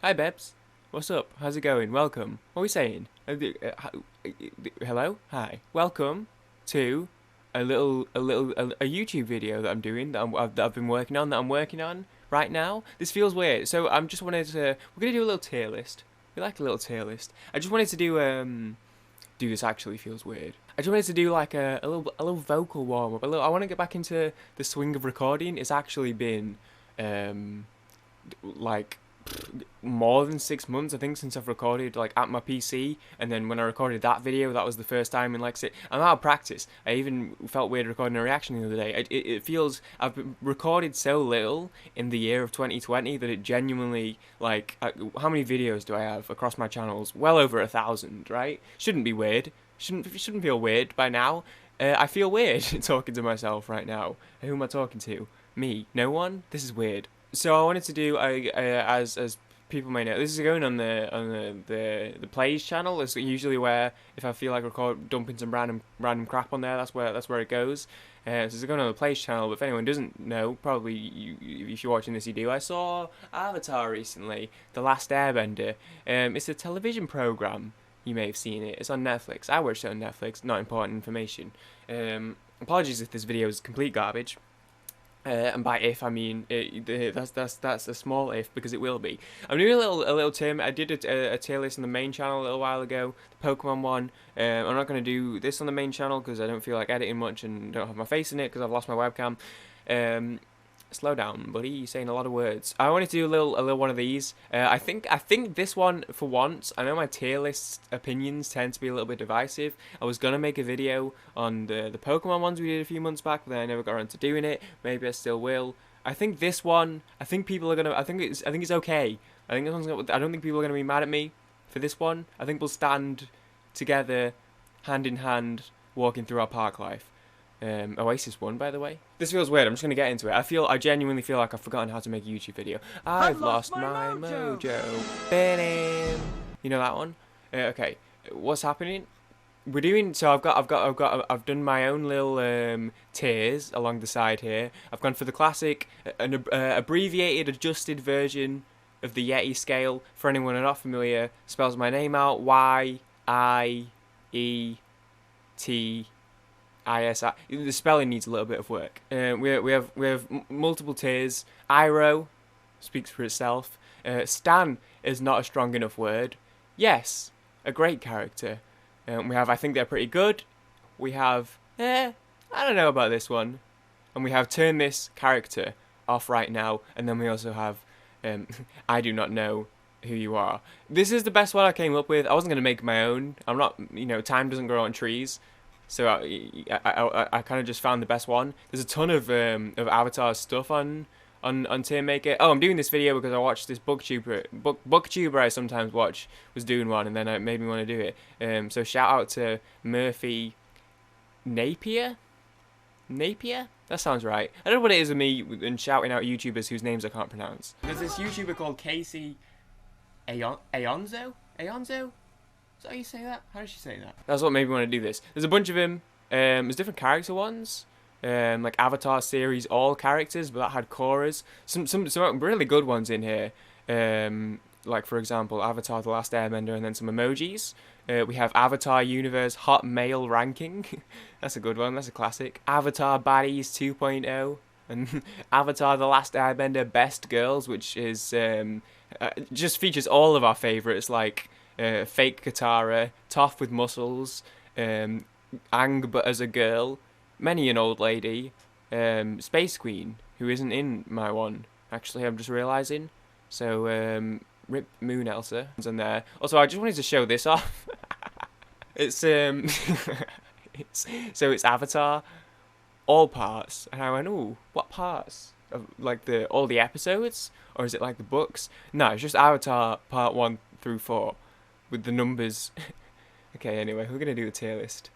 Hi, Bebs. What's up? How's it going? Welcome. What are we saying? Hello? Hi. Welcome to a YouTube video that I'm doing that I've been working on right now. This feels weird. So I'm just wanted to we're gonna do a little tier list. We like a little tier list. I just wanted to do this actually feels weird. I just wanted to do like a little vocal warm up. I want to get back into the swing of recording. It's actually been um like more than 6 months, I think, since I've recorded like at my PC. And then when I recorded that video, that was the first time in like I'm out of practice. I even felt weird recording a reaction the other day. It feels I've recorded so little in the year of 2020 that it genuinely like how many videos do I have across my channels? Well over 1,000, right? Shouldn't be weird. Shouldn't feel weird by now. I feel weird talking to myself right now. Who am I talking to? Me? No one? This is weird. So I wanted to do as people may know, this is going on the plays channel. It's usually where if I feel like dumping some random crap on there, that's where it goes. So it's going on the plays channel. But if anyone doesn't know, probably if you're watching this, you do. I saw Avatar recently, The Last Airbender. It's a television program. You may have seen it. It's on Netflix. I watched it on Netflix. Not important information. Apologies if this video is complete garbage. And by if I mean that's a small if, because it will be. I'm doing a little tier. I did a tier list on the main channel a little while ago, the Pokemon one. I'm not going to do this on the main channel because I don't feel like editing much and don't have my face in it because I've lost my webcam. Slow down, buddy. You're saying a lot of words. I wanted to do a little one of these. I think this one for once. I know my tier list opinions tend to be a little bit divisive. I was gonna make a video on the Pokemon ones we did a few months back, but then I never got around to doing it. Maybe I still will. I think this one. I think people are gonna. I think it's okay. I think this one's gonna, I don't think people are gonna be mad at me for this one. I think we'll stand together, hand in hand, walking through our park life. Oasis one, by the way. This feels weird. I'm just gonna get into it. I genuinely feel like I've forgotten how to make a YouTube video. I've lost my mojo. Ba-dam. You know that one? Okay. What's happening? We're doing so. I've done my own little tiers along the side here. I've gone for the classic, an abbreviated, adjusted version of the Yeti scale. For anyone not familiar, spells my name out: Y-I-E-T. ISI. The spelling needs a little bit of work. We have multiple tiers. Iroh speaks for itself. Stan is not a strong enough word. Yes, a great character. We have, I think they're pretty good. We have I don't know about this one. And we have turn this character off right now. And then we also have I do not know who you are. This is the best one I came up with. I wasn't gonna make my own. I'm not, time doesn't grow on trees. So I kind of just found the best one. There's a ton of Avatar stuff on Tier Maker. Oh, I'm doing this video because I watched this booktuber I sometimes watch was doing one, and then it made me want to do it. So shout out to Murphy Napier. Napier? That sounds right. I don't know what it is with me and shouting out YouTubers whose names I can't pronounce. There's this YouTuber called Casey Aonzo? Aonzo? Is that how you say that? How does she say that? That's what made me want to do this. There's a bunch of them. There's different character ones. Like Avatar series, all characters, but that had Korras. Some really good ones in here. Like, for example, Avatar The Last Airbender, and then some emojis. We have Avatar Universe Hot Male Ranking. That's a good one. That's a classic. Avatar Baddies 2.0. And Avatar The Last Airbender Best Girls, which is just features all of our favourites, like fake Katara, Toph with muscles, Aang but as a girl, many an old lady, Space Queen, who isn't in my one, actually, I'm just realising. So, Rip Moon Elsa is in there. Also, I just wanted to show this off. It's, it's Avatar, all parts, and I went, ooh, what parts? Like all the episodes? Or is it like the books? No, it's just Avatar part 1 through 4. With the numbers. Okay, anyway, we're going to do a tier list.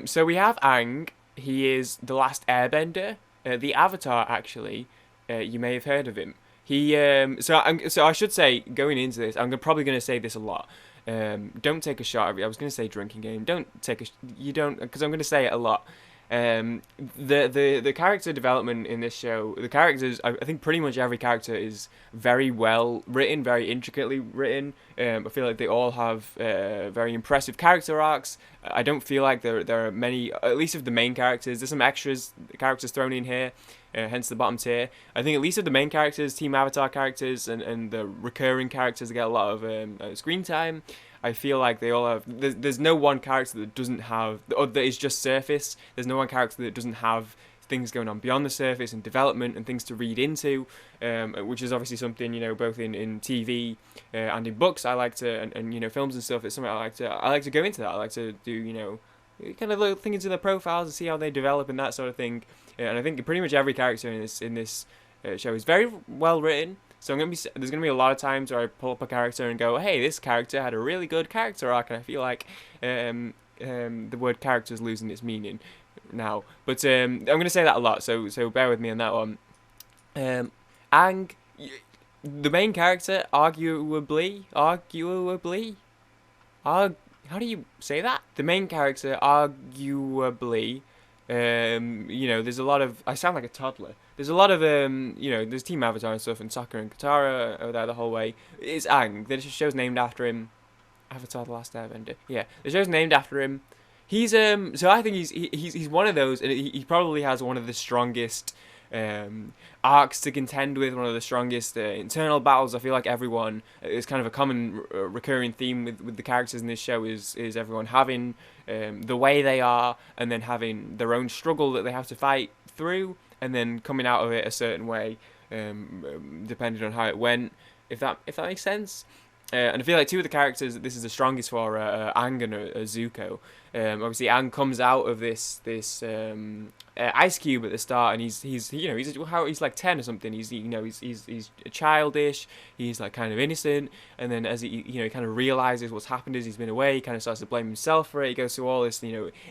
So we have Aang. He is the last airbender. The Avatar, actually. You may have heard of him. He, so I should say, going into this, I'm probably going to say this a lot. Don't take a shot. I was going to say drinking game. Don't take a, you don't, because I'm going to say it a lot. The character development in this show, the characters, I think pretty much every character is very well written, very intricately written. I feel like they all have very impressive character arcs. I don't feel like there are many, at least of the main characters. There's some extras characters thrown in here, hence the bottom tier. I think at least of the main characters, Team Avatar characters, and the recurring characters get a lot of screen time. I feel like they all have. There's no one character that doesn't have, or that is just surface. There's no one character that doesn't have things going on beyond the surface and development and things to read into, which is obviously something, both in TV and in books. I like to, and films and stuff. It's something I like to go into that. I like to do kind of look into their profiles and see how they develop and that sort of thing. And I think pretty much every character in this show is very well written. So there's gonna be a lot of times where I pull up a character and go, hey, this character had a really good character arc, and I feel like the word character is losing its meaning now. But I'm gonna say that a lot, so bear with me on that one. Aang, the main character, arguably, how do you say that? The main character, arguably. There's a lot of. I sound like a toddler. There's a lot of there's Team Avatar and stuff, and Sokka and Katara are there the whole way. It's Aang. The show's named after him. Avatar: The Last Airbender. Yeah, the show's named after him. He's so I think he's one of those, and he probably has one of the strongest arcs to contend with, one of the strongest internal battles. I feel like everyone, it's kind of a common recurring theme with the characters in this show is everyone having the way they are, and then having their own struggle that they have to fight through, and then coming out of it a certain way, depending on how it went. If that makes sense. And I feel like two of the characters that this is the strongest for are Aang and Zuko. Obviously, Aang comes out of this ice cube at the start, and he's like 10 or something. He's childish. He's like kind of innocent, and then as he kind of realizes what's happened as he's been away, he kind of starts to blame himself for it. He goes through all this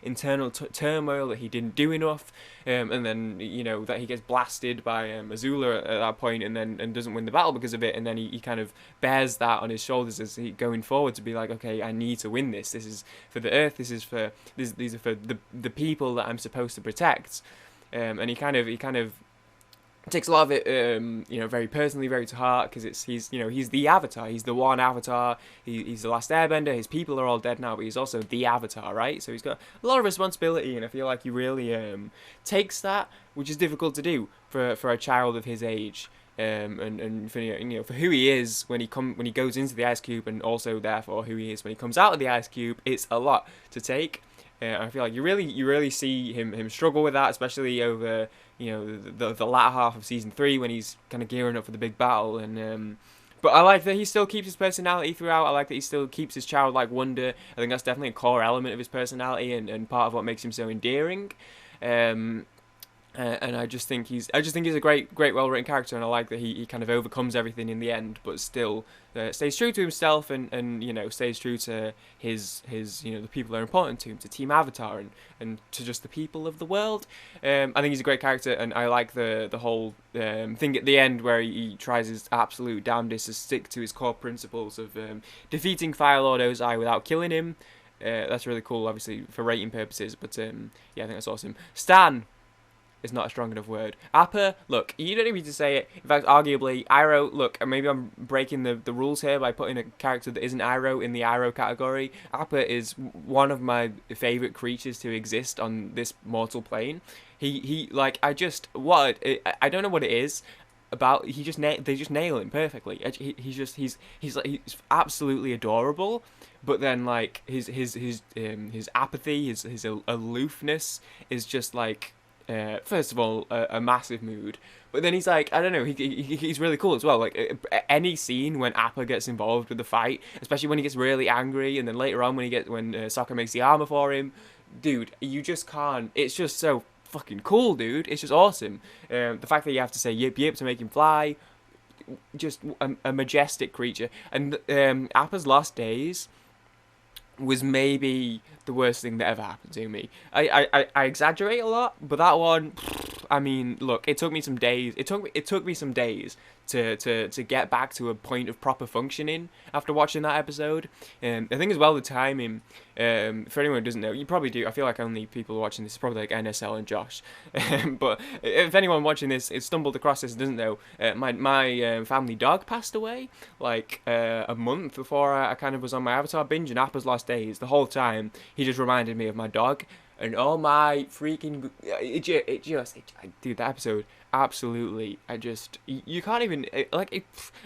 internal turmoil that he didn't do enough, and then that he gets blasted by Azula at that point, and doesn't win the battle because of it, and then he kind of bears that on his shoulders as he going forward to be like, okay, I need to win this. This is for the Earth. These are for the people that I'm supposed to protect. And he kind of takes a lot of it, very personally, very to heart, because he's the Avatar. He's the one Avatar. He's the last Airbender. His people are all dead now, but he's also the Avatar, right? So he's got a lot of responsibility, and I feel like he really takes that, which is difficult to do for a child of his age. And for who he is when he goes into the ice cube, and also therefore who he is when he comes out of the ice cube, it's a lot to take. I feel like you really see him struggle with that, especially over the latter half of season 3 when he's kind of gearing up for the big battle. And but I like that he still keeps his personality throughout. I like that he still keeps his childlike wonder. I think that's definitely a core element of his personality and part of what makes him so endearing. And I just think he's a great well written character, and I like that he kind of overcomes everything in the end, but still stays true to himself, and stays true to his the people that are important to him, to Team Avatar, and to just the people of the world. I think he's a great character, and I like the whole thing at the end where he tries his absolute damnedest to stick to his core principles of defeating Fire Lord Ozai without killing him. That's really cool, obviously for rating purposes, but I think that's awesome. Stan is not a strong enough word. Appa, look, you don't need to say it. In fact, arguably, Iroh, look, maybe I'm breaking the rules here by putting a character that isn't Iroh in the Iroh category. Appa is one of my favourite creatures to exist on this mortal plane. I don't know what it is about, they just nail him perfectly. He's absolutely adorable, but then like his apathy, his aloofness is just like, first of all, a massive mood, but then he's like, I don't know, he's really cool as well. Like any scene when Appa gets involved with the fight, especially when he gets really angry, and then later on when Sokka makes the armor for him, dude, you just can't. It's just so fucking cool, dude. It's just awesome. The fact that you have to say yip yip to make him fly, just a majestic creature. And Appa's last days was maybe the worst thing that ever happened to me. I exaggerate a lot, but that one, I mean, look, it took me some days. It took me some days to get back to a point of proper functioning after watching that episode. I think as well the timing. For anyone who doesn't know, you probably do. I feel like only people watching this is probably like NSL and Josh. But if anyone watching this stumbled across this and doesn't know, my family dog passed away like a month before I kind of was on my Avatar binge, and Appa's Lost Days. The whole time he just reminded me of my dog. And oh my freaking, dude, that episode, absolutely, you can't even,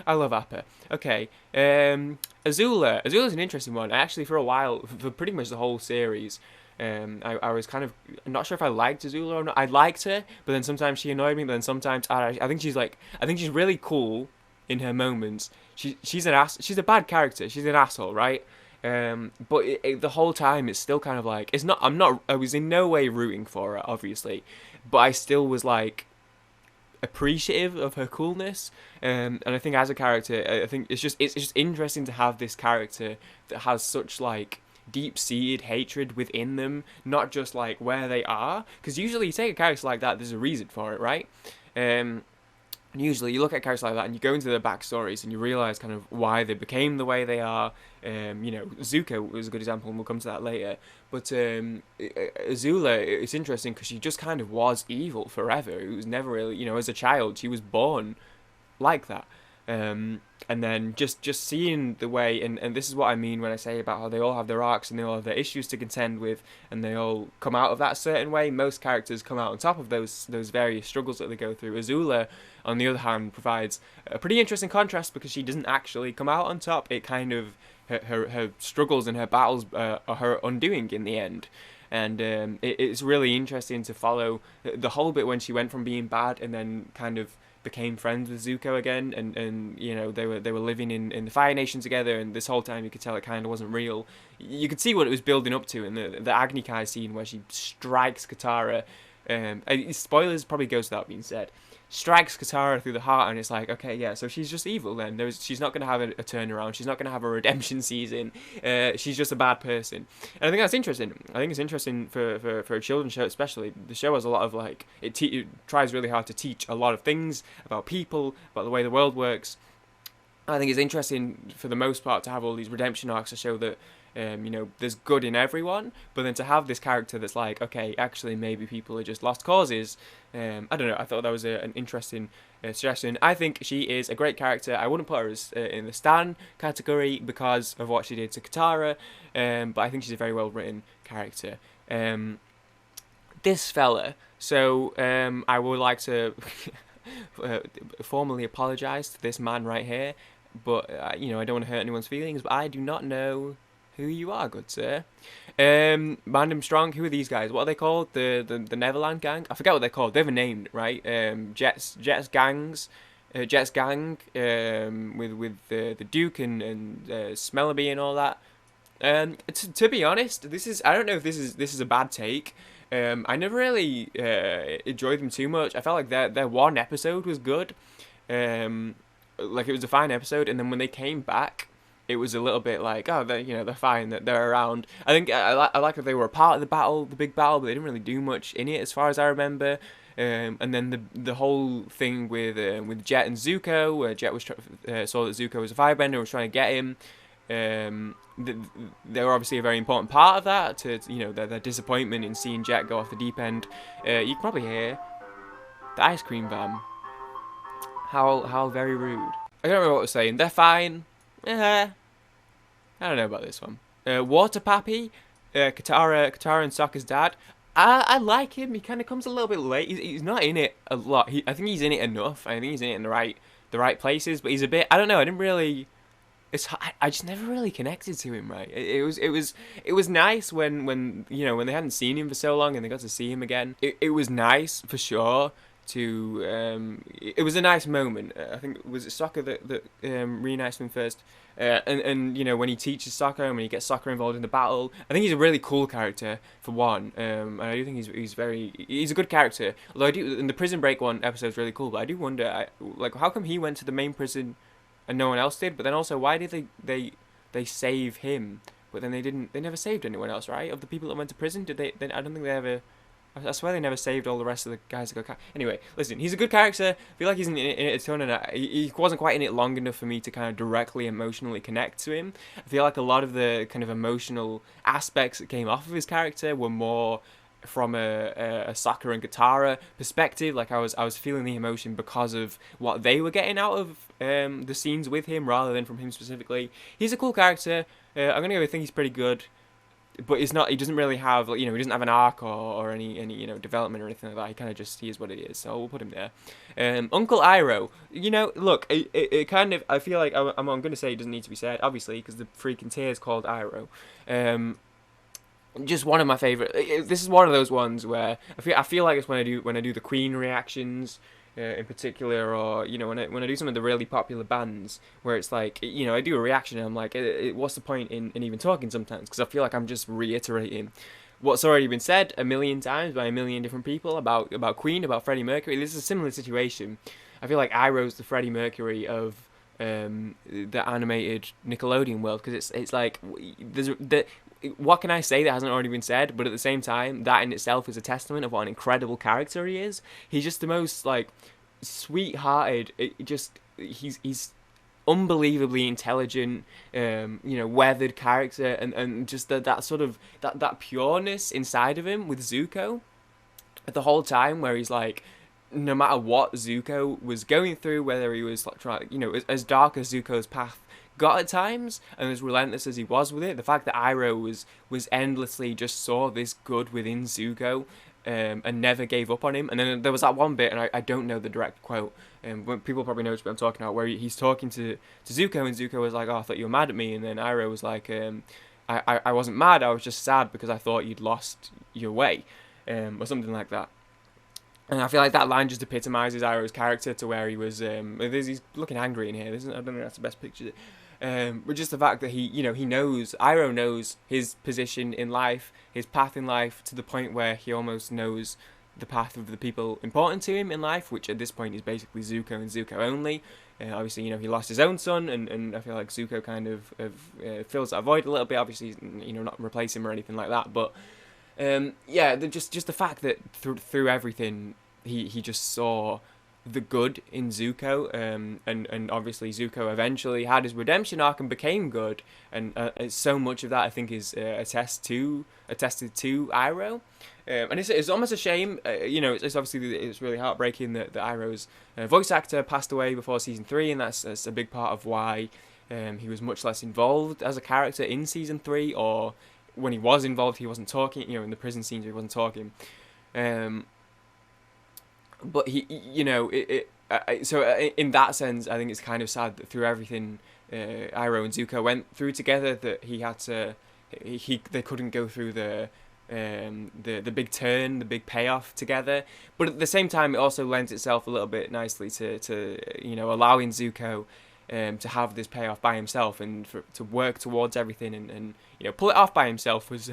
I love Appa. Okay, Azula's an interesting one. Actually, for a while, for pretty much the whole series, I was kind of not sure if I liked Azula or not. I liked her, but then sometimes she annoyed me, but then sometimes, I think she's really cool in her moments. She's she's a bad character, she's an asshole, right? But the whole time it's still kind of like I was in no way rooting for her, obviously, but I still was like appreciative of her coolness. And I think as a character, I think it's just interesting to have this character that has such like deep-seated hatred within them, not just like where they are, because usually you take a character like that, there's a reason for it, right? And usually you look at characters like that and you go into their backstories and you realise kind of why they became the way they are. Zuko was a good example, and we'll come to that later. But Azula, it's interesting because she just kind of was evil forever. It was never really, as a child, she was born like that. And then just seeing the way, and this is what I mean when I say about how they all have their arcs and they all have their issues to contend with, and they all come out of that a certain way. Most characters come out on top of those various struggles that they go through. Azula, on the other hand, provides a pretty interesting contrast because she doesn't actually come out on top. It kind of, her struggles and her battles are her undoing in the end. And it's really interesting to follow the whole bit when she went from being bad and then kind of became friends with Zuko again, and they were living in the Fire Nation together, and this whole time you could tell it kind of wasn't real. You could see what it was building up to in the Agni Kai scene where she strikes Katara. Spoilers probably goes without being said. Strikes Katara through the heart, and it's like, okay, yeah, so she's just evil then. She's not going to have a turnaround. She's not going to have a redemption season. She's just a bad person. And I think that's interesting. I think it's interesting for a children's show especially. The show has a lot of, like, it tries really hard to teach a lot of things about people, about the way the world works. I think it's interesting for the most part to have all these redemption arcs to show that there's good in everyone, but then to have this character that's like, okay, actually maybe people are just lost causes. I don't know, I thought that was an interesting suggestion. I think she is a great character. I wouldn't put her as in the Stan category because of what she did to Katara, but I think she's a very well written character. This fella, so I would like to formally apologise to this man right here, but I don't want to hurt anyone's feelings, but I do not know who you are, good sir. Random Strong, who are these guys? What are they called? The Neverland Gang? I forget what they're called. They have a name, right? Jets Gang, with the Duke and Smellerby and all that. To be honest, I don't know if this is a bad take. I never really enjoyed them too much. I felt like their one episode was good. Like it was a fine episode, and then when they came back, it was a little bit like, oh, they're fine, that they're around. I think I like that they were a part of the battle, the big battle, but they didn't really do much in it as far as I remember. And then the whole thing with Jet and Zuko, where Jet was saw that Zuko was a firebender, was trying to get him. They were obviously a very important part of that, to their disappointment in seeing Jet go off the deep end. You can probably hear the ice cream van. How very rude. I don't remember what I was saying. They're fine. I don't know about this one. Water Pappy, Katara and Sokka's dad. I like him. He kind of comes a little bit late. He's not in it a lot. I think he's in it enough. I think he's in it in the right places. But he's a bit. I don't know. I didn't really. I just never really connected to him, right? It was nice when they hadn't seen him for so long and they got to see him again. It was nice for sure. It was a nice moment. I think was it Sokka that reunites him first, and when he teaches Sokka and when he gets Sokka involved in the battle, I think he's a really cool character for one. And I do think he's a good character. Although I do, in the Prison Break one episode is really cool, but I do wonder how come he went to the main prison and no one else did? But then also, why did they save him? But then they never saved anyone else, right? Of the people that went to prison, did they? I don't think they ever. I swear they never saved all the rest of the guys that got. Anyway, listen, he's a good character. I feel like he's in it a ton, and he wasn't quite in it long enough for me to kind of directly emotionally connect to him. I feel like a lot of the kind of emotional aspects that came off of his character were more from a Sakura and Katara perspective. Like I was feeling the emotion because of what they were getting out of the scenes with him, rather than from him specifically. He's a cool character. I'm gonna go with think he's pretty good, but it's not. He doesn't really have, he doesn't have an arc or any development or anything like that. He kind of just, he is what it is. So we'll put him there. Uncle Iroh. Look, it kind of, I feel like I'm gonna say it doesn't need to be said, obviously, because the freaking tier is called Iroh. Just one of my favorite. This is one of those ones where I feel like it's when I do the Queen reactions, in particular, or when I do some of the really popular bands, where it's like, I do a reaction and I'm like, what's the point in even talking sometimes, because I feel like I'm just reiterating what's already been said a million times by a million different people about Queen, about Freddie Mercury. This is a similar situation. I feel like Iroh's the Freddie Mercury of the animated Nickelodeon world, because it's like what can I say that hasn't already been said? But at the same time, that in itself is a testament of what an incredible character he is. He's just the most like sweethearted. He's unbelievably intelligent, weathered character, and just that sort of that pureness inside of him with Zuko the whole time, where he's like, no matter what Zuko was going through, whether he was like trying, as dark as Zuko's path got at times, and as relentless as he was with it, the fact that Iroh was endlessly just saw this good within Zuko, and never gave up on him. And then there was that one bit, and I don't know the direct quote, when people probably know what I'm talking about, where he's talking to Zuko, and Zuko was like, "Oh, I thought you were mad at me," and then Iroh was like, I wasn't mad, I was just sad because I thought you'd lost your way," or something like that. And I feel like that line just epitomizes Iroh's character, to where he was, he's looking angry in here. I don't think that's the best picture. But just the fact that Iroh knows his position in life, his path in life, to the point where he almost knows the path of the people important to him in life, which at this point is basically Zuko and Zuko only. Obviously, he lost his own son, and I feel like Zuko kind of fills that void a little bit. Obviously, not replace him or anything like that, but just the fact that through everything, he just saw the good in Zuko, and obviously Zuko eventually had his redemption arc and became good, and so much of that I think is attested to Iroh, and it's almost a shame, it's obviously it's really heartbreaking that Iroh's voice actor passed away before season 3, and that's a big part of why he was much less involved as a character in season 3, or when he was involved, he wasn't talking. In the prison scenes, he wasn't talking. But so in that sense, I think it's kind of sad that through everything Iroh and Zuko went through together, that they couldn't go through the big turn, the big payoff together. But at the same time, it also lends itself a little bit nicely to allowing Zuko to have this payoff by himself, and to work towards everything, and pull it off by himself was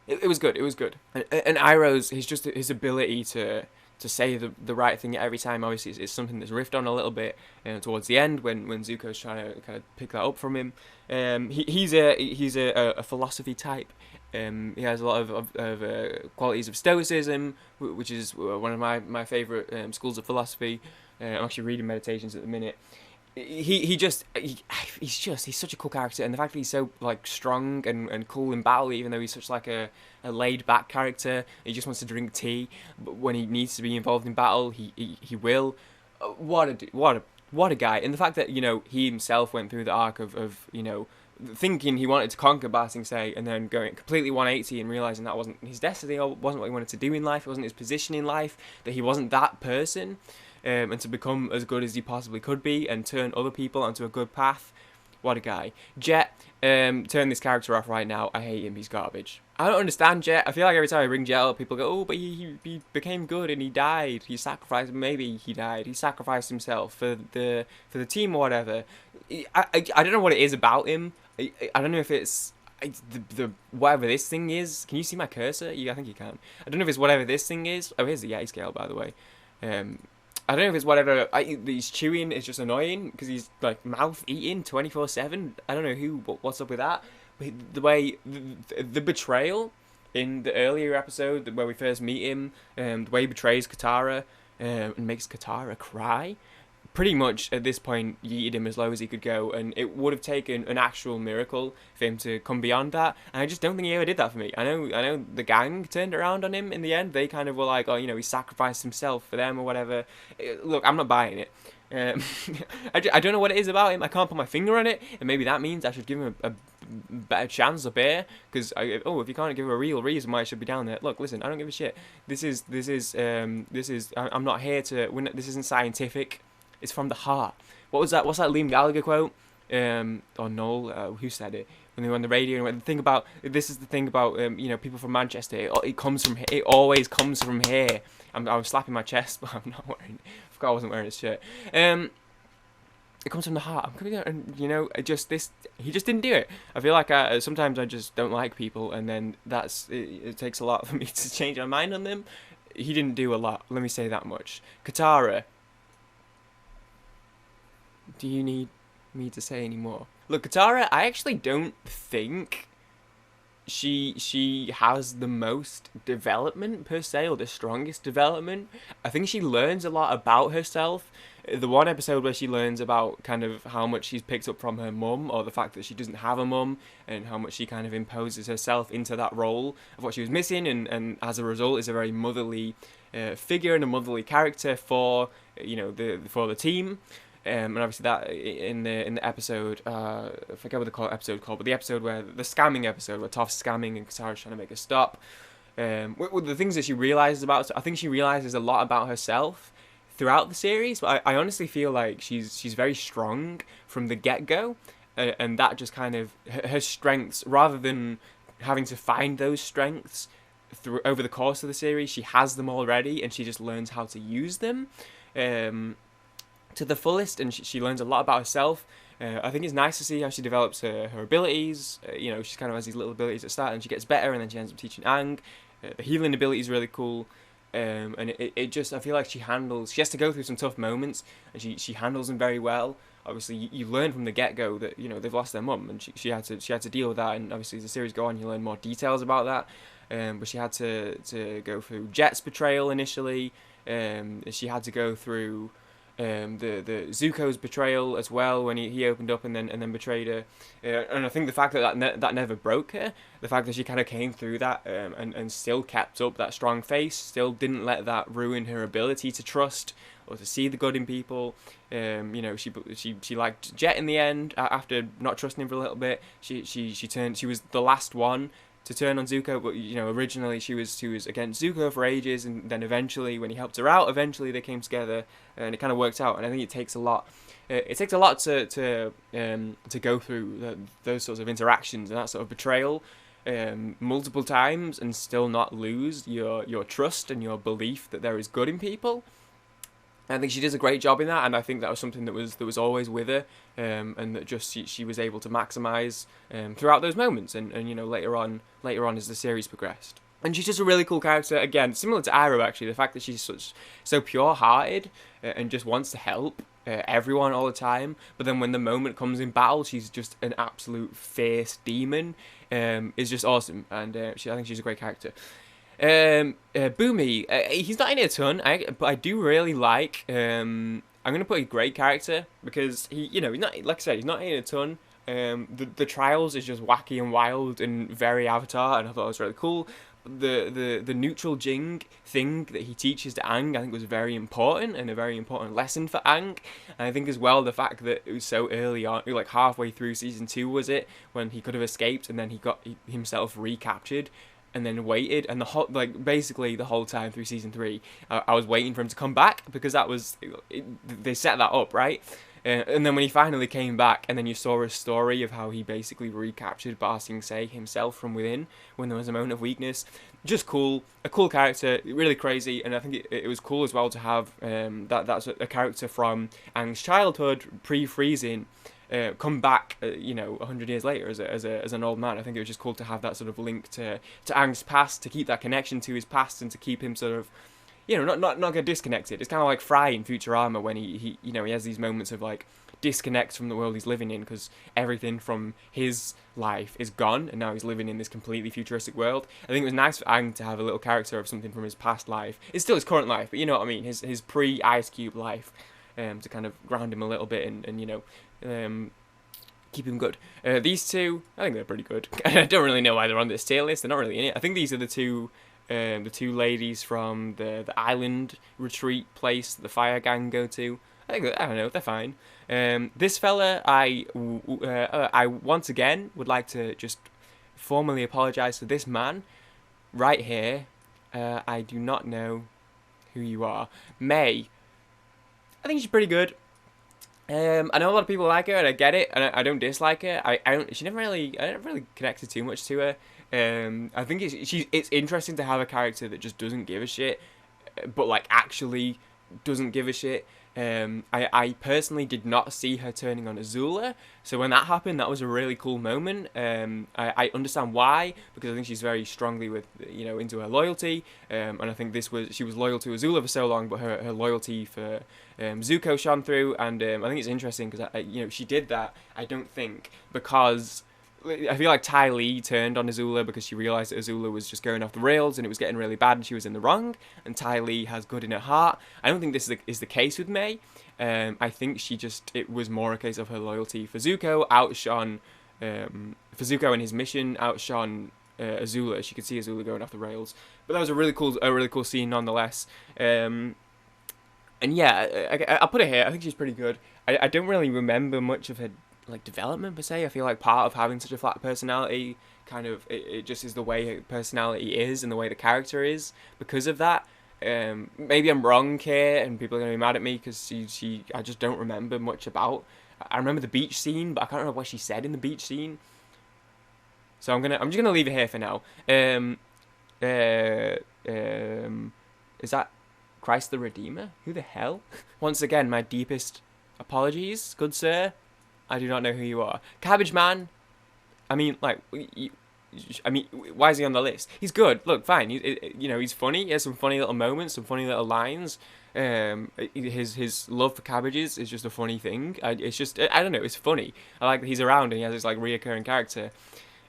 it was good. It was good. And Iroh's his ability to say the right thing every time. Obviously, it's something that's riffed on a little bit towards the end when Zuko's trying to kind of pick that up from him. He's a philosophy type. He has a lot of qualities of stoicism, which is one of my favorite schools of philosophy. I'm actually reading Meditations at the minute. He's such a cool character, and the fact that he's so like strong and cool in battle, even though he's such like a laid back character, he just wants to drink tea, but when he needs to be involved in battle, he will. What a guy. And the fact that he himself went through the arc of thinking he wanted to conquer Ba Sing Se, and then going completely 180 and realizing that wasn't his destiny, or wasn't what he wanted to do in life, it wasn't his position in life, that he wasn't that person. And to become as good as he possibly could be, and turn other people onto a good path. What a guy. Jet, turn this character off right now. I hate him, he's garbage. I don't understand Jet. I feel like every time I bring Jet up, people go, oh, but he became good and he died. He sacrificed, maybe he died. He sacrificed himself for the team or whatever. I don't know what it is about him. I don't know if it's the whatever this thing is. Can you see my cursor? I think you can. I don't know if it's whatever this thing is. Oh, here's the Yeti scale, by the way. I don't know if it's whatever he's chewing is just annoying, because he's like mouth eating 24/7. I don't know what's up with that. But the way the betrayal in the earlier episode where we first meet him, the way he betrays Katara and makes Katara cry, pretty much at this point yeeted him as low as he could go, and it would have taken an actual miracle for him to come beyond that. And I just don't think he ever did that for me. I know the gang turned around on him in the end. They kind of were like, oh, he sacrificed himself for them or whatever. Look, I'm not buying it. Um, I don't know what it is about him. I can't put my finger on it, and maybe that means I should give him a better chance up here. Because if you can't give a real reason why I should be down there, look, listen, I don't give a shit. This is I'm not here to win. This isn't scientific. It's from the heart. What's that Liam Gallagher quote? Or Noel, who said it? When they were on the radio, and the thing about people from Manchester. It comes from. It always comes from here. I was slapping my chest, but I'm not wearing. I forgot I wasn't wearing his shirt. It comes from the heart. I'm coming out, and he just didn't do it. I feel like sometimes I just don't like people, and then it takes a lot for me to change my mind on them. He didn't do a lot. Let me say that much. Katara. Do you need me to say any more? Look, Katara, I actually don't think she has the most development per se, or the strongest development. I think she learns a lot about herself. The one episode where she learns about kind of how much she's picked up from her mum, or the fact that she doesn't have a mum, and how much she kind of imposes herself into that role of what she was missing, and as a result is a very motherly figure and a motherly character for the team. And obviously that in the episode, I forget what the episode called, but the episode where the scamming episode where Toph's scamming and Katara's trying to make her stop. With the things that she realizes about, I think she realizes a lot about herself throughout the series. But I honestly feel like she's very strong from the get go, and that just kind of her strengths, rather than having to find those strengths over the course of the series, she has them already, and she just learns how to use them. To the fullest, and she learns a lot about herself. I think it's nice to see how she develops her abilities. She kind of has these little abilities at the start, and she gets better, and then she ends up teaching Aang. The healing ability is really cool, and it just, I feel like she has to go through some tough moments, and she handles them very well. Obviously, you learn from the get-go that they've lost their mum, and she had to deal with that. And obviously, as the series go on, you learn more details about that. But she had to go through Jet's betrayal initially. She had to go through the Zuko's betrayal as well, when he opened up and then betrayed her, and I think the fact that never broke her, the fact that she kind of came through that and still kept up that strong face, still didn't let that ruin her ability to trust or to see the good in people. She liked Jet in the end after not trusting him for a little bit. She was the last one to turn on Zuko, but originally she was against Zuko for ages, and then eventually when he helped her out, eventually they came together, and it kind of worked out. And I think it takes a lot. It takes a lot to go through those sorts of interactions and that sort of betrayal multiple times, and still not lose your trust and your belief that there is good in people. I think she does a great job in that, and I think that was something that was always with her, and that just she was able to maximise throughout those moments, and later on as the series progressed. And she's just a really cool character, again, similar to Iroh actually, the fact that she's so pure-hearted and just wants to help everyone all the time, but then when the moment comes in battle, she's just an absolute fierce demon, is just awesome, and I think she's a great character. Boomy, he's not in it a ton, but I do really like. I'm gonna put a great character because he's not, like I said, he's not in it a ton. The trials is just wacky and wild and very Avatar, and I thought it was really cool. The neutral Jing thing that he teaches to Aang, I think was very important, and a very important lesson for Aang. And I think as well the fact that it was so early on, like halfway through season 2 was it, when he could have escaped, and then he got himself recaptured. And then waited, and basically the whole time through season 3, I was waiting for him to come back, because they set that up, right? And then when he finally came back, and then you saw a story of how he basically recaptured Ba Sing Se himself from within when there was a moment of weakness. Just cool, a cool character, really crazy, and I think it was cool as well to have that's a character from Aang's childhood, pre-freezing, come back, 100 years later as an old man. I think it was just cool to have that sort of link to Aang's past, to keep that connection to his past, and to keep him sort of, not get disconnected. It's kind of like Fry in Futurama when he has these moments of like disconnect from the world he's living in because everything from his life is gone and now he's living in this completely futuristic world. I think it was nice for Aang to have a little character of something from his past life. It's still his current life, but you know what I mean. His pre Ice Cube life, to kind of ground him a little bit and keep him good. These two, I think they're pretty good. I don't really know why they're on this tier list. They're not really in it. I think these are the two ladies from the island retreat place that the fire gang go to. I don't know, they're fine. This fella, I once again would like to just formally apologise to this man right here. I do not know who you are. May. I think she's pretty good. I know a lot of people like her, and I get it, and I don't dislike her. I never really connected too much to her. I think it's interesting to have a character that just doesn't give a shit, but like actually doesn't give a shit. I personally did not see her turning on Azula, so when that happened, that was a really cool moment. I understand why, because I think she's very strongly into her loyalty, and I think she was loyal to Azula for so long, but her loyalty for Zuko shone through, and I think it's interesting because she did that. I don't think because I feel like Ty Lee turned on Azula because she realised that Azula was just going off the rails and it was getting really bad and she was in the wrong, and Ty Lee has good in her heart. I don't think this is the case with May. I think it was more a case of her loyalty for Zuko outshone, for Zuko and his mission outshone Azula. She could see Azula going off the rails. But that was a really cool scene nonetheless. And yeah, I'll put it here. I think she's pretty good. I don't really remember much of her like development per se. I feel like part of having such a flat personality kind of it just is the way her personality is and the way the character is because of that. Maybe I'm wrong here and people are going to be mad at me because I just don't remember much about. I remember the beach scene, but I can't remember what she said in the beach scene. So I'm just gonna leave it here for now. Is that Christ the Redeemer? Who the hell? Once again, my deepest apologies, good sir. I do not know who you are. Cabbage Man. I mean, like, why is he on the list? He's good. Look, fine. He's funny. He has some funny little moments, some funny little lines. His love for cabbages is just a funny thing. I don't know. It's funny. I like that he's around and he has this like reoccurring character.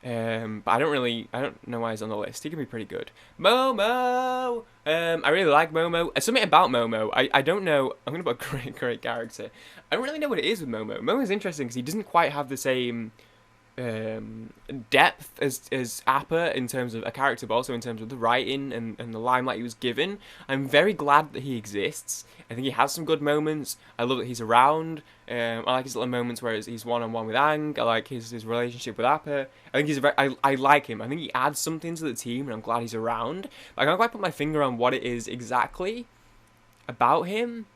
But I don't know why he's on the list. He can be pretty good. Momo! I really like Momo. Something about Momo. I don't know. I'm going to put a great character. I don't really know what it is with Momo. Momo's interesting because he doesn't quite have the same depth as Appa in terms of a character, but also in terms of the writing and the limelight he was given. I'm very glad that he exists. I think he has some good moments. I love that he's around. I like his little moments where he's one-on-one with Aang. I like his relationship with Appa. I think I like him. I think he adds something to the team, and I'm glad he's around. But I can't quite put my finger on what it is exactly about him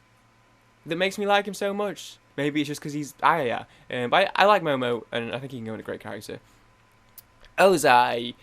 that makes me like him so much. Maybe it's just because he's Aya. But I like Momo, and I think he can go in a great character. Ozai.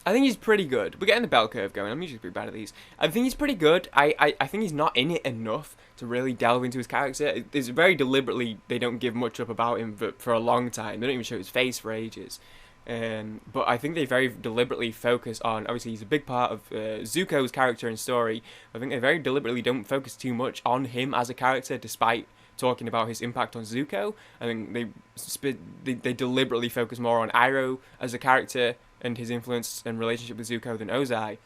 I think he's pretty good. We're getting the bell curve going. I'm usually pretty bad at these. I think he's pretty good. I think he's not in it enough to really delve into his character. It's very deliberately, they don't give much up about him for a long time. They don't even show his face for ages. But I think they very deliberately focus on, obviously he's a big part of Zuko's character and story. I think they very deliberately don't focus too much on him as a character, despite talking about his impact on Zuko. I think they deliberately focus more on Iroh as a character and his influence and relationship with Zuko than Ozai.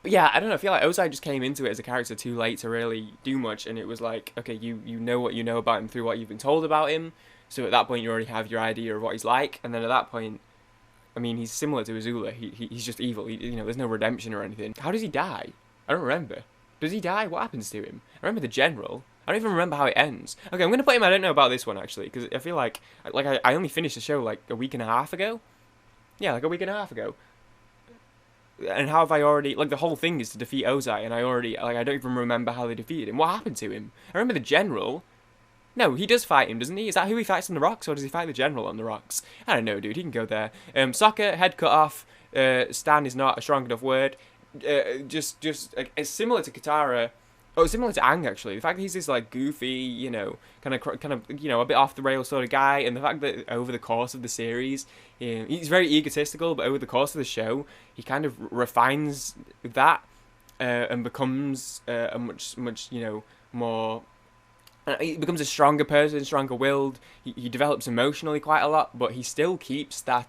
But yeah, I don't know, I feel like Ozai just came into it as a character too late to really do much, and it was like, okay, you know what you know about him through what you've been told about him. So at that point, you already have your idea of what he's like, and then at that point, I mean, he's similar to Azula. He's just evil. There's no redemption or anything. How does he die? I don't remember. Does he die? What happens to him? I remember the general. I don't even remember how it ends. Okay, I'm gonna put him. I don't know about this one actually, because I feel like I only finished the show like a week and a half ago. Yeah, like a week and a half ago. And how have I already, like, the whole thing is to defeat Ozai, and I don't even remember how they defeated him. What happened to him? I remember the general. No, he does fight him, doesn't he? Is that who he fights on the rocks, or does he fight the general on the rocks? I don't know, dude. He can go there. Sokka, head cut off. Stan is not a strong enough word. Just it's similar to Katara. Oh, similar to Aang actually. The fact that he's this like goofy, a bit off the rails sort of guy, and the fact that over the course of the series, he's very egotistical, but over the course of the show, he kind of refines that and becomes a much more. He becomes a stronger person, stronger willed. He develops emotionally quite a lot, but he still keeps that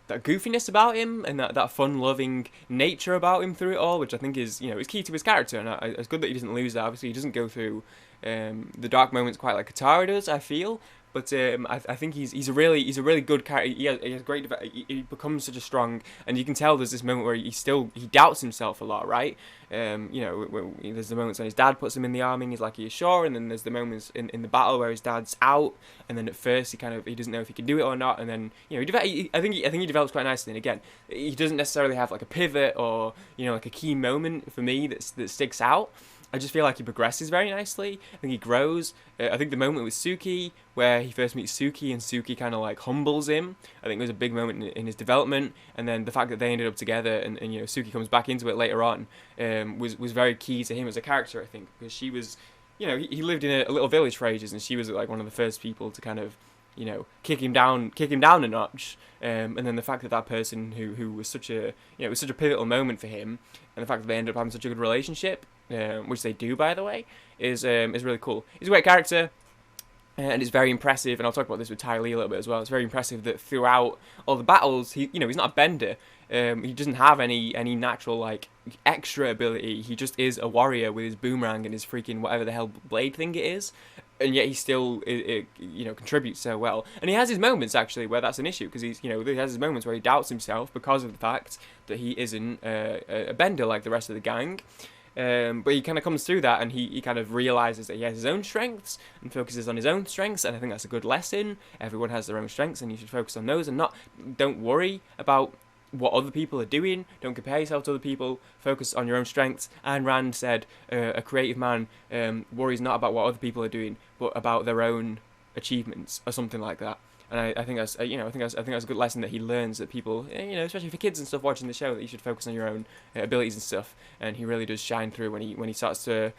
goofiness about him and that fun-loving nature about him through it all, which I think is key to his character. And it's good that he doesn't lose that. Obviously, he doesn't go through the dark moments quite like Katara does, I feel. But I think he's a really good character. He has great. He becomes such a strong, and you can tell there's this moment where he doubts himself a lot, right? There's the moments when his dad puts him in the army, and he's like, "Are you sure?" And then there's the moments in the battle where his dad's out, and then at first he doesn't know if he can do it or not, and then I think he develops quite nicely. And again, he doesn't necessarily have like a pivot or like a key moment for me that sticks out. I just feel like he progresses very nicely. I think he grows. I think the moment with Suki, where he first meets Suki and Suki kind of like humbles him, I think was a big moment in his development. And then the fact that they ended up together and Suki comes back into it later on was very key to him as a character, I think, because she was, he lived in a little village for ages, and she was like one of the first people to kind of kick him down a notch. And then the fact that person who was such a, it was such a pivotal moment for him, and the fact that they ended up having such a good relationship, which they do, by the way, is really cool. He's a great character, and it's very impressive. And I'll talk about this with Ty Lee a little bit as well. It's very impressive that throughout all the battles, he's not a bender. He doesn't have any natural like extra ability. He just is a warrior with his boomerang and his freaking whatever the hell blade thing it is. And yet he still, contributes so well. And he has his moments actually where that's an issue, because he has his moments where he doubts himself because of the fact that he isn't a bender like the rest of the gang. But he kind of comes through that, and he kind of realizes that he has his own strengths and focuses on his own strengths. And I think that's a good lesson. Everyone has their own strengths, and you should focus on those and don't worry about what other people are doing. Don't compare yourself to other people. Focus on your own strengths. Ayn Rand said, "A creative man worries not about what other people are doing, but about their own achievements," or something like that. And I think that's I think that's a good lesson that he learns, that people, especially for kids and stuff watching the show, that you should focus on your own abilities and stuff. And he really does shine through when he starts to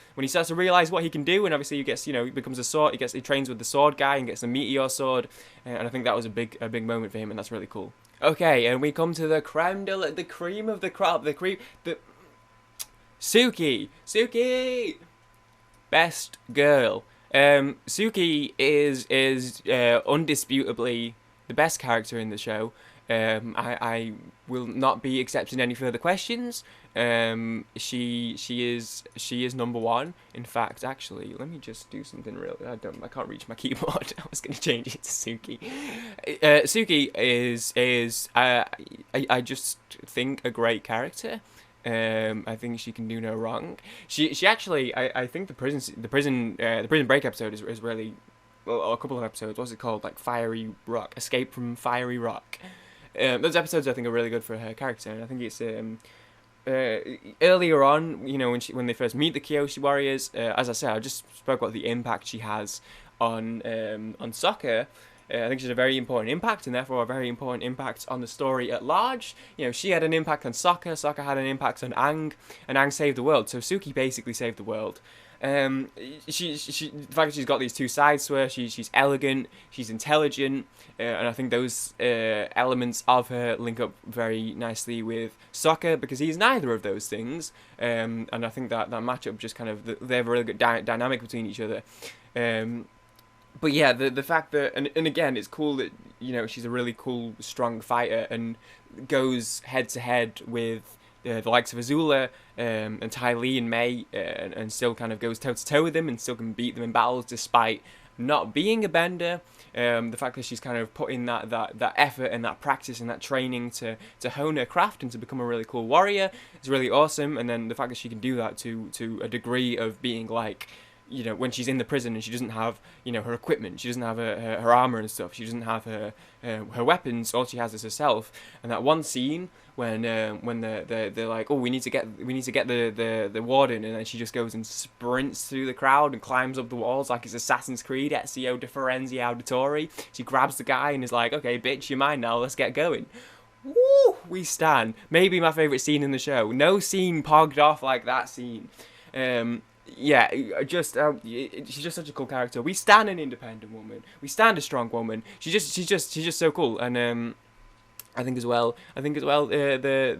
realize what he can do. And obviously he becomes a sword. He trains with the sword guy and gets the meteor sword. And I think that was a big moment for him, and that's really cool. Okay, and we come to the cream of the crop, Suki, best girl. Suki is undisputably the best character in the show. I will not be accepting any further questions. She is number one. In fact, actually, let me just do something real. I can't reach my keyboard. I was going to change it to Suki. Suki is I just think a great character. I think she can do no wrong. She actually, I think the prison break episode is really, well, a couple of episodes. What's it called? Like Fiery Rock, Escape from Fiery Rock. Those episodes I think are really good for her character, and I think it's earlier on, when they first meet the Kyoshi warriors. As I said, I just spoke about the impact she has on Sokka. I think she's a very important impact, and therefore a very important impact on the story at large. She had an impact on Sokka, Sokka had an impact on Aang, and Aang saved the world. So Suki basically saved the world. The fact that she's got these two sides to her, she's elegant, she's intelligent, and I think those elements of her link up very nicely with Sokka, because he's neither of those things. And I think that matchup just kind of, they have a really good dynamic between each other. But yeah, the fact that, and again, it's cool that, she's a really cool, strong fighter and goes head to head with the likes of Azula and Ty Lee and Mei, and still kind of goes toe to toe with them and still can beat them in battles despite not being a bender. The fact that she's kind of put in that effort and that practice and that training to hone her craft and to become a really cool warrior is really awesome. And then the fact that she can do that to a degree of being like, when she's in the prison and she doesn't have, her equipment, she doesn't have her armor and stuff, she doesn't have her weapons, all she has is herself. And that one scene when they're like, oh, we need to get the warden, and then she just goes and sprints through the crowd and climbs up the walls like it's Assassin's Creed, Ezio de Firenze Auditori. She grabs the guy and is like, okay, bitch, you're mine now, let's get going. Woo! We stand. Maybe my favourite scene in the show. No scene pogged off like that scene. Yeah, she's just such a cool character. We stand an independent woman. We stand a strong woman. She's just so cool. And I think as well, the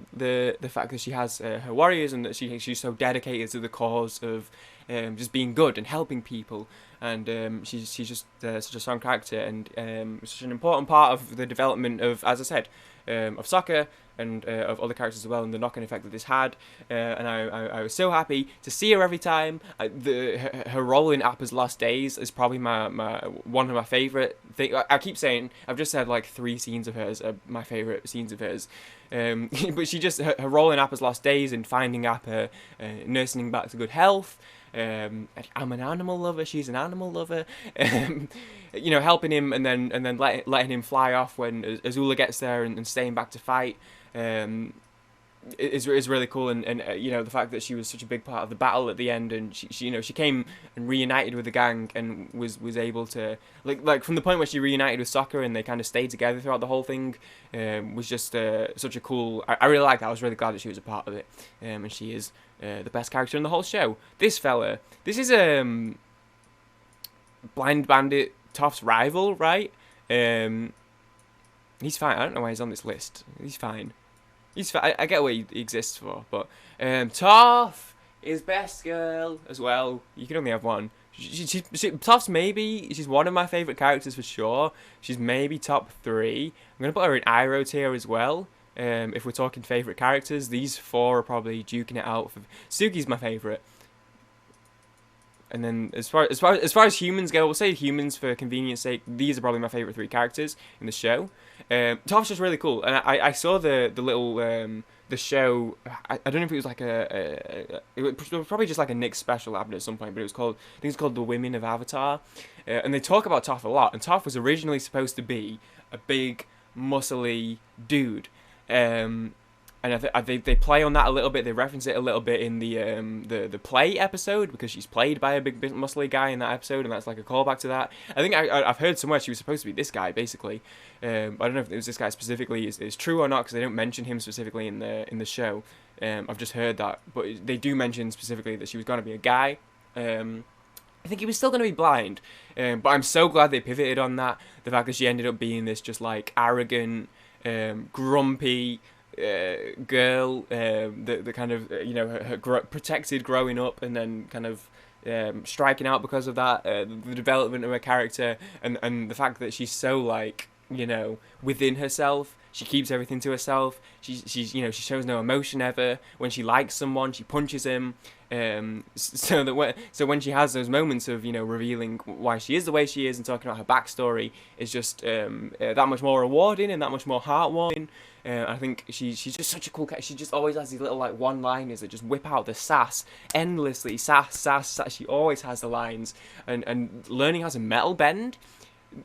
fact that she has her warriors and that she's so dedicated to the cause of just being good and helping people, and she's just such a strong character and such an important part of the development of, as I said, of soccer and of other characters as well, and the knock-on effect that this had. And I was so happy to see her every time. Her role in Appa's Last Days is probably my one of my favourite things. I keep saying, I've just said like 3 scenes of hers are my favourite scenes of hers. But her role in Appa's Last Days and finding Appa, nursing him back to good health. I'm an animal lover. She's an animal lover. Helping him and then letting him fly off when Azula gets there and staying back to fight. Is really cool, and the fact that she was such a big part of the battle at the end, and she came and reunited with the gang and was able to like from the point where she reunited with Sokka and they kind of stayed together throughout the whole thing, was just such a cool. I really liked that. I was really glad that she was a part of it, and she is the best character in the whole show. This is Blind Bandit Toph's rival, right? He's fine. I don't know why he's on this list. He's fine. I get what he exists for, but Toph is best girl as well. You can only have one. Toph's she's one of my favourite characters for sure. She's maybe top 3. I'm going to put her in Iroh tier as well. If we're talking favourite characters, these 4 are probably duking it out. Suki's my favourite. And then as far as humans go, we'll say humans for convenience sake. These are probably my favourite 3 characters in the show. Toph's just really cool, and I saw the little the show. I don't know if it was like it was probably just like a Nick special happened at some point, but I think it's called The Women of Avatar, and they talk about Toph a lot. And Toph was originally supposed to be a big, muscly dude. And they play on that a little bit. They reference it a little bit in the play episode because she's played by a big muscly guy in that episode, and that's like a callback to that. I think I've heard somewhere she was supposed to be this guy basically. I don't know if it was this guy specifically is true or not because they don't mention him specifically in the show. I've just heard that, but they do mention specifically that she was going to be a guy. I think he was still going to be blind, but I'm so glad they pivoted on that. The fact that she ended up being this just like arrogant, grumpy girl, the kind of her protected growing up and then kind of striking out because of that, the development of her character and the fact that she's so like within herself. She keeps everything to herself. She shows no emotion ever. When she likes someone, she punches him. So when she has those moments of revealing why she is the way she is and talking about her backstory, is just that much more rewarding and that much more heartwarming. I think she's just such a cool character. She just always has these little like one-liners that just whip out the sass endlessly. Sass. She always has the lines, and learning how to metal bend,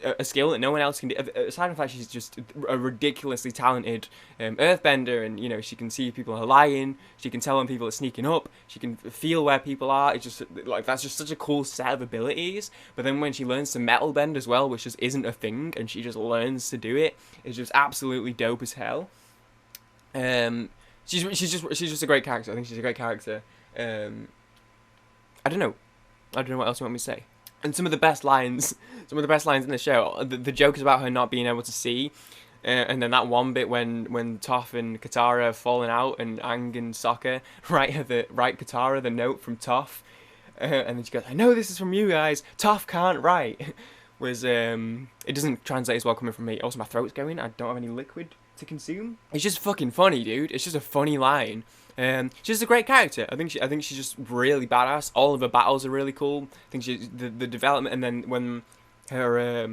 a skill that no one else can do. Aside from the fact she's just a ridiculously talented earthbender, and she can see if people are lying, she can tell when people are sneaking up, she can feel where people are. It's just like that's just such a cool set of abilities. But then when she learns to metal bend as well, which just isn't a thing, and she just learns to do it, it's just absolutely dope as hell. She's just a great character. I think she's a great character. I don't know what else you want me to say. And some of the best lines in the show, the joke is about her not being able to see, and then that one bit when Toph and Katara have fallen out, and Aang and Sokka write Katara the note from Toph, and then she goes, "I know this is from you guys. Toph can't write." Whereas it doesn't translate as well coming from me. Also, my throat's going. I don't have any liquid to consume. It's just fucking funny, dude. It's just a funny line. She's just a great character. I think she's just really badass. All of her battles are really cool. I think the development, and then when her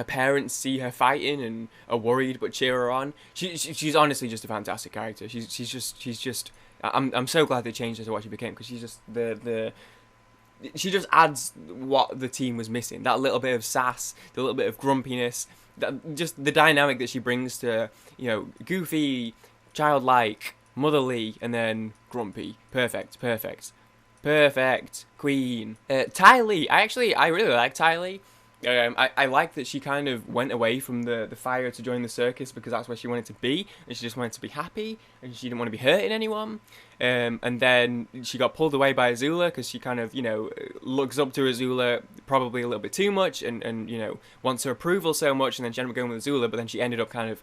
parents see her fighting and are worried but cheer her on. She's honestly just a fantastic character. She's just. I'm so glad they changed her to what she became, because she's just she just adds what the team was missing. That little bit of sass, the little bit of grumpiness, just the dynamic that she brings to goofy, childlike, motherly, and then grumpy. Perfect. Queen. Ty Lee. I really like Ty Lee. I like that she kind of went away from the fire to join the circus because that's where she wanted to be, and she just wanted to be happy, and she didn't want to be hurting anyone. And then she got pulled away by Azula because she kind of, looks up to Azula probably a little bit too much, and wants her approval so much, and then she ended up going with Azula, but then she ended up kind of,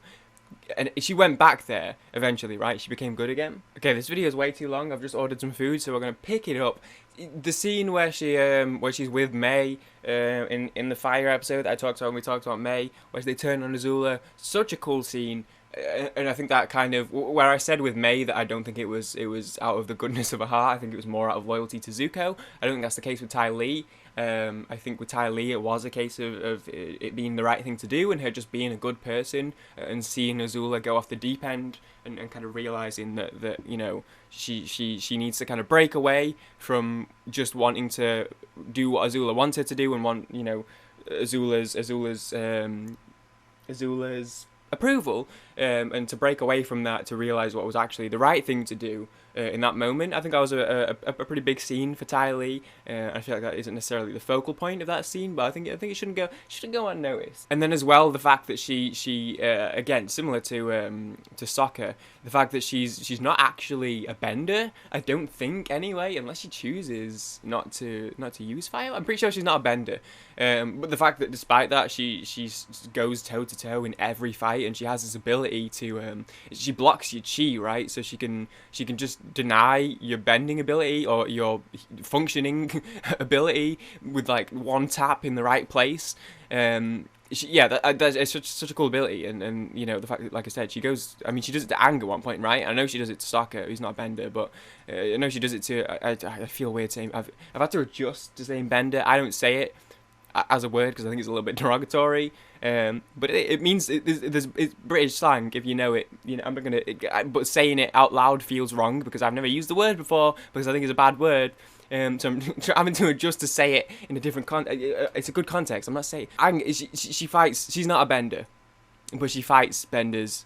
and she went back there eventually, right? She became good again. Okay, this video is way too long. I've just ordered some food, so we're gonna pick it up. The scene where she's with May in the fire episode that I talked about when we talked about May, where they turn on Azula, such a cool scene. And I think that kind of, where I said with May that I don't think it was out of the goodness of her heart, I think it was more out of loyalty to Zuko. I don't think that's the case with Ty Lee. I think with Ty Lee it was a case of it being the right thing to do and her just being a good person and seeing Azula go off the deep end and kind of realising that she needs to kind of break away from just wanting to do what Azula wants her to do and want Azula's approval, and to break away from that to realise what was actually the right thing to do in that moment. I think that was a pretty big scene for Ty Lee. I feel like that isn't necessarily the focal point of that scene, but I think it shouldn't go unnoticed. And then as well, the fact that she again, similar to Sokka, the fact that she's not actually a bender. I don't think anyway, unless she chooses not to use fire. I'm pretty sure she's not a bender. But the fact that despite that she goes toe to toe in every fight, and she has this ability to she blocks your chi, right? So she can just deny your bending ability or your functioning ability with like one tap in the right place. It's such a cool ability, and the fact that, like I said, she goes. I mean, she does it to Aang at one point, right? I know she does it to Sokka, who's not a bender, but I know she does it to. I feel weird saying. I've had to adjust to saying bender. I don't say it as a word because I think it's a little bit derogatory. But it means it's British slang if you know it. I'm not gonna. But saying it out loud feels wrong because I've never used the word before because I think it's a bad word. So I'm having to adjust to say it in a different it's a good context. I'm not saying she fights. She's not a bender, but she fights benders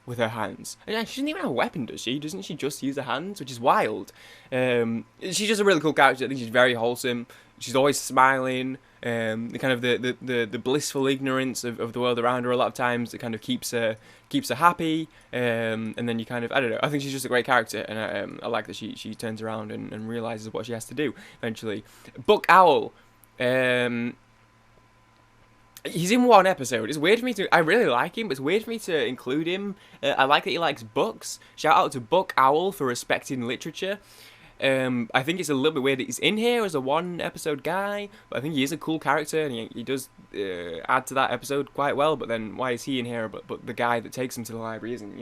with her hands. And she doesn't even have a weapon, does she? Doesn't she just use her hands, which is wild? She's just a really cool character. I think she's very wholesome. She's always smiling. The kind of the blissful ignorance of the world around her a lot of times that kind of keeps her happy. And then you kind of, I don't know, I think she's just a great character, and I like that she turns around and realizes what she has to do eventually. Book Owl. He's in one episode. It's weird for me to. I really like him, but it's weird for me to include him. I like that he likes books. Shout out to Book Owl for respecting literature. I think it's a little bit weird that he's in here as a one episode guy, but I think he is a cool character and he does add to that episode quite well. But then why is he in here? But the guy that takes him to the library isn't,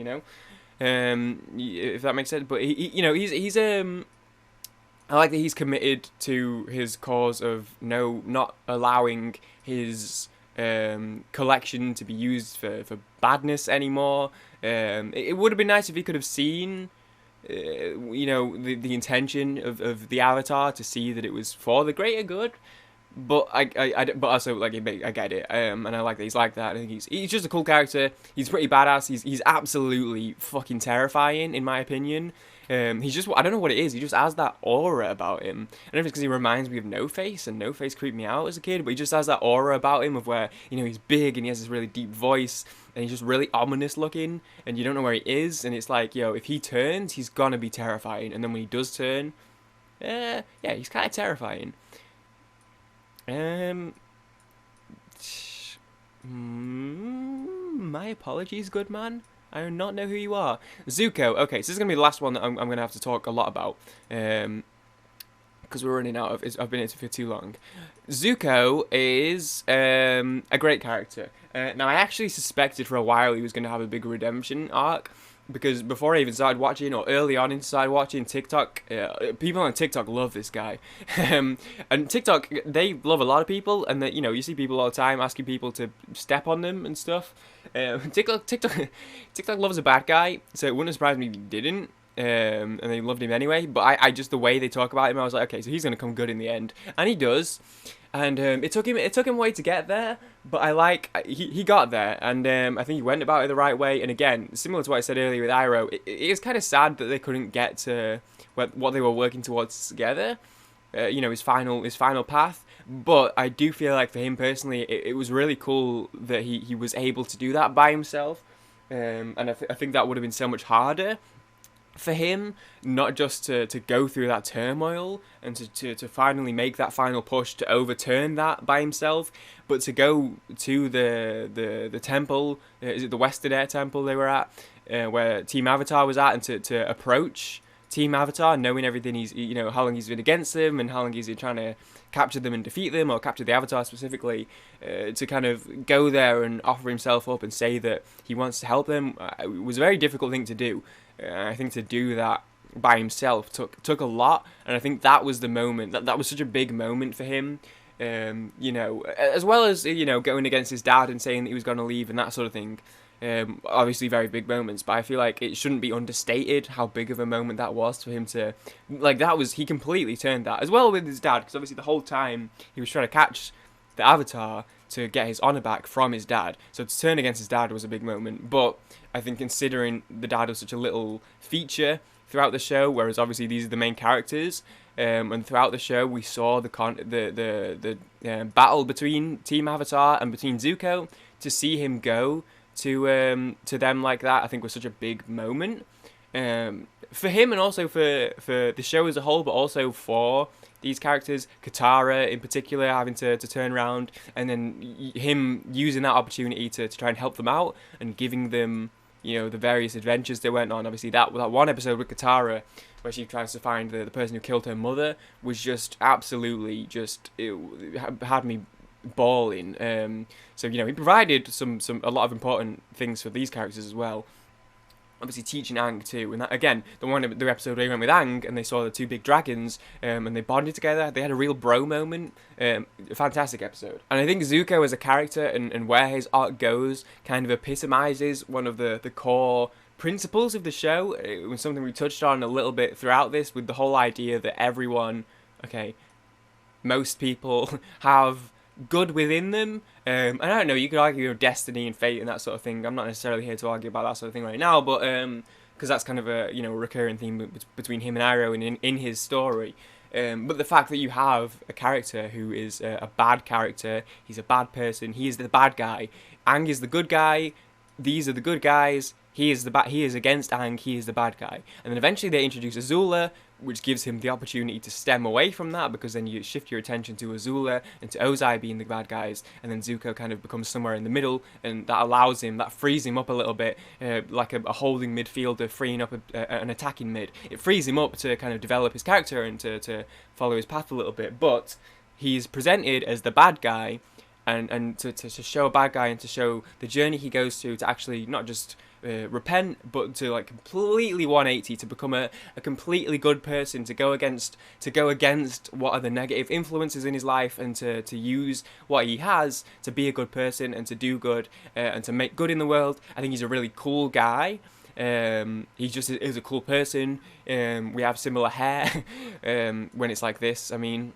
if that makes sense. But he's I like that he's committed to his cause of not allowing his collection to be used for badness anymore. It would have been nice if he could have seen the intention of the Avatar, to see that it was for the greater good, but but also like I get it, and I like that he's like that. I think he's just a cool character. He's pretty badass. He's absolutely fucking terrifying in my opinion. He's just, I don't know what it is, he just has that aura about him. I don't know if it's because he reminds me of No Face, and No Face creeped me out as a kid, but he just has that aura about him of where, he's big and he has this really deep voice, and he's just really ominous looking, and you don't know where he is, and it's like, if he turns, he's gonna be terrifying, and then when he does turn, he's kind of terrifying. My apologies, good man. I do not know who you are. Zuko. Okay, so this is going to be the last one that I'm going to have to talk a lot about. Because we're running out of... I've been in it for too long. Zuko is a great character. Now, I actually suspected for a while he was going to have a big redemption arc. Because before I even started watching, or early on started watching TikTok, people on TikTok love this guy. And TikTok, they love a lot of people, and that you see people all the time asking people to step on them and stuff. TikTok loves a bad guy, so it wouldn't surprise me if he didn't. And they loved him anyway. But I just, the way they talk about him, I was like, okay, so he's gonna come good in the end, and he does. And it took him a way to get there, but he got there, and I think he went about it the right way. And again, similar to what I said earlier with Iroh, it is kind of sad that they couldn't get to what they were working towards together. His final path. But I do feel like for him personally, it was really cool that he was able to do that by himself. And I think that would have been so much harder for him, not just to go through that turmoil and to finally make that final push to overturn that by himself, but to go to the temple, is it the Western Air Temple they were at, where Team Avatar was at, and to approach Team Avatar, knowing everything how long he's been against them and how long he's been trying to capture them and defeat them, or capture the Avatar specifically, to kind of go there and offer himself up and say that he wants to help them. It was a very difficult thing to do. I think to do that by himself took a lot, and I think that was the moment that was such a big moment for him. As well as going against his dad and saying that he was going to leave and that sort of thing. Obviously very big moments, but I feel like it shouldn't be understated how big of a moment that was for him to, he completely turned that, as well with his dad, because obviously the whole time he was trying to catch the Avatar to get his honor back from his dad, so to turn against his dad was a big moment. But I think considering the dad was such a little feature throughout the show, whereas obviously these are the main characters, and throughout the show we saw the battle between Team Avatar and between Zuko, to see him go to them like that, I think was such a big moment, for him, and also for the show as a whole, but also for these characters, Katara in particular, having to turn around, and then him using that opportunity to try and help them out and giving them the various adventures they went on. Obviously that one episode with Katara where she tries to find the person who killed her mother was just absolutely it had me bawling. So he provided a lot of important things for these characters as well. Obviously teaching Aang too, and that, again, the episode where he went with Aang and they saw the two big dragons, and they bonded together. They had a real bro moment. Fantastic episode. And I think Zuko as a character and where his arc goes kind of epitomizes one of the core principles of the show. It was something we touched on a little bit throughout this, with the whole idea that most people have good within them. And I don't know, you could argue destiny and fate and that sort of thing. I'm not necessarily here to argue about that sort of thing right now, but because that's kind of a recurring theme between him and Arrow and in his story. But the fact that you have a character who is a bad character, he's a bad person, he is the bad guy. Aang is the good guy. These are the good guys. He is against Aang. He is the bad guy. And then eventually they introduce Azula, which gives him the opportunity to stem away from that, because then you shift your attention to Azula and to Ozai being the bad guys, and then Zuko kind of becomes somewhere in the middle, and that frees him up a little bit, like a holding midfielder freeing up an attacking mid. It frees him up to kind of develop his character and to follow his path a little bit, but he's presented as the bad guy, and to show a bad guy and to show the journey he goes to actually not just repent, but to completely 180, to become a completely good person, to go against what are the negative influences in his life, and to use what he has to be a good person and to do good, and to make good in the world. I think he's a really cool guy. He just is a cool person. We have similar hair when it's like this. I mean,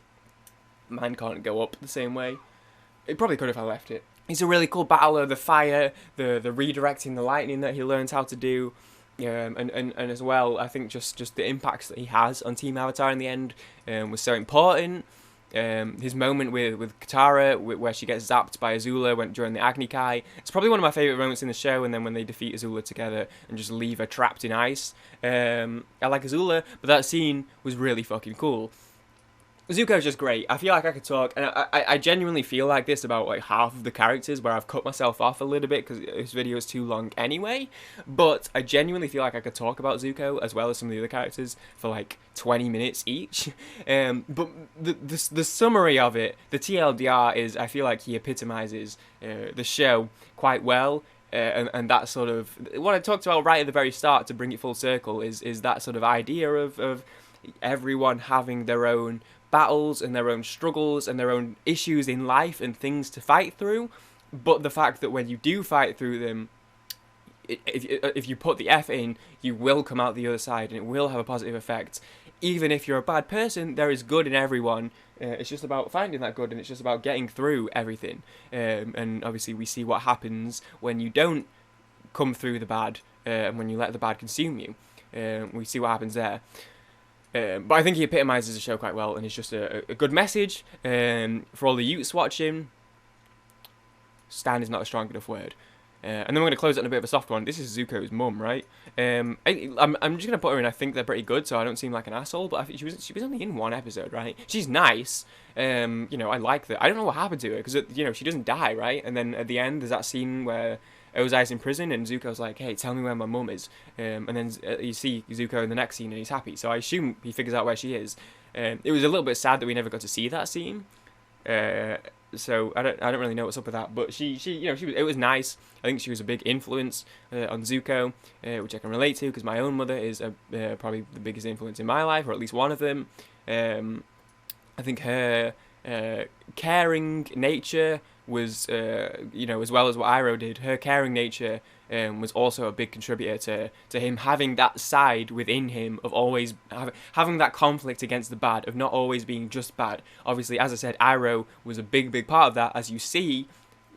mine can't go up the same way. It probably could if I left it. He's a really cool battler, the fire, the redirecting the lightning that he learns how to do, and as well, I think just the impacts that he has on Team Avatar in the end was so important. His moment with Katara, where she gets zapped by Azula during the Agni Kai, it's probably one of my favourite moments in the show, and then when they defeat Azula together and just leave her trapped in ice. I like Azula, but that scene was really fucking cool. Zuko's just great. I feel like I could talk, and I genuinely feel like this about half of the characters, where I've cut myself off a little bit because this video is too long anyway, but I genuinely feel like I could talk about Zuko as well as some of the other characters for 20 minutes each. But the summary of it, the TLDR, is I feel like he epitomizes the show quite well. And that sort of, what I talked about right at the very start, to bring it full circle, is that sort of idea of everyone having their own battles and their own struggles and their own issues in life and things to fight through, but the fact that when you do fight through them, if you put the effort in, you will come out the other side and it will have a positive effect. Even if you're a bad person, there is good in everyone. It's just about finding that good, and it's just about getting through everything. And obviously we see what happens when you don't come through the bad, and when you let the bad consume you. We see what happens there. But I think he epitomizes the show quite well, and it's just a good message for all the youths watching. Stand is not a strong enough word. And then we're going to close it on a bit of a soft one. This is Zuko's mum, right? I'm just going to put her in. I think they're pretty good, so I don't seem like an asshole. But I think she was only in one episode, right? She's nice. You know, I like that. I don't know what happened to her because you know she doesn't die, right? And then at the end, there's that scene where Ozai's in prison and Zuko's like, "Hey, tell me where my mum is." And then you see Zuko in the next scene and he's happy. So I assume he figures out where she is. It was a little bit sad that we never got to see that scene. So I don't really know what's up with that, but it was nice. I think she was a big influence on Zuko, which I can relate to because my own mother is probably the biggest influence in my life, or at least one of them. I think her caring nature was, as well as what Iroh did, her caring nature was also a big contributor to him having that side within him of always having that conflict against the bad, of not always being just bad. Obviously, as I said, Iroh was a big part of that, as you see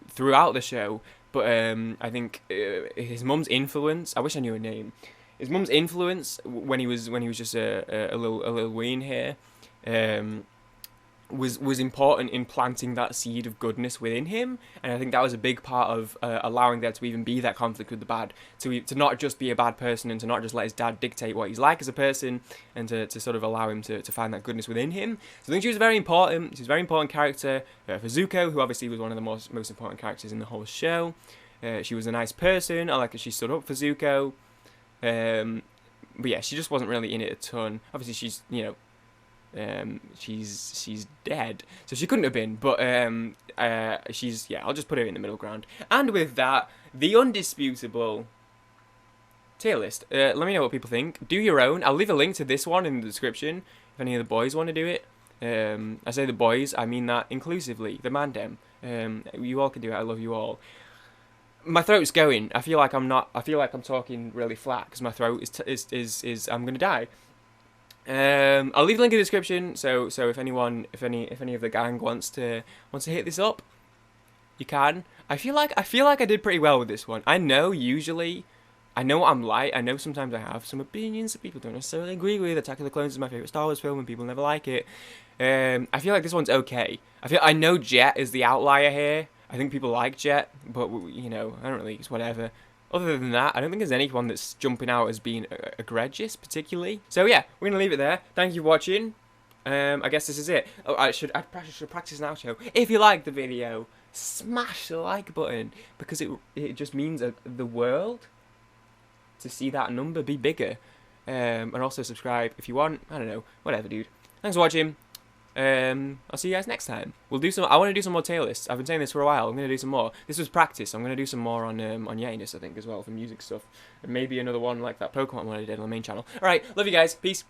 throughout the show. But I think his mum's influence, I wish I knew her name, his mum's influence when he was just a little ween here, was important in planting that seed of goodness within him, and I think that was a big part of allowing there to even be that conflict with the bad, to not just be a bad person and to not just let his dad dictate what he's like as a person, and to sort of allow him to find that goodness within him. So I think she was very important. She's a very important character for Zuko, who obviously was one of the most important characters in the whole show. She was a nice person. I like that she stood up for Zuko. But yeah, she just wasn't really in it a ton. Obviously, she's she's dead, so she couldn't have been, but I'll just put her in the middle ground. And with that, the undisputable tier list. Let me know what people think. Do your own. I'll leave a link to this one in the description if any of the boys want to do it. I say the boys, I mean that inclusively, the mandem. You all can do it. I love you all. My throat's going. I feel like I'm talking really flat because my throat is I'm gonna die. I'll leave a link in the description. So if any of the gang wants to hit this up, you can. I feel like I did pretty well with this one. I know what I'm like. I know sometimes I have some opinions that people don't necessarily agree with. Attack of the Clones is my favorite Star Wars film, and people never like it. I feel like this one's okay. I know Jet is the outlier here. I think people like Jet, but I don't really. It's whatever. Other than that, I don't think there's anyone that's jumping out as being egregious, particularly. So yeah, we're going to leave it there. Thank you for watching. I guess this is it. Oh, I should practice an outro. If you liked the video, smash the like button, because it just means the world to see that number be bigger. And also subscribe if you want. I don't know. Whatever, dude. Thanks for watching. I'll see you guys next time. I want to do some more tier lists. I've been saying this for a while. I'm going to do some more. This was practice. I'm going to do some more on Yetiness, I think, as well, for music stuff. And maybe another one like that Pokemon one I did on the main channel. Alright, love you guys. Peace.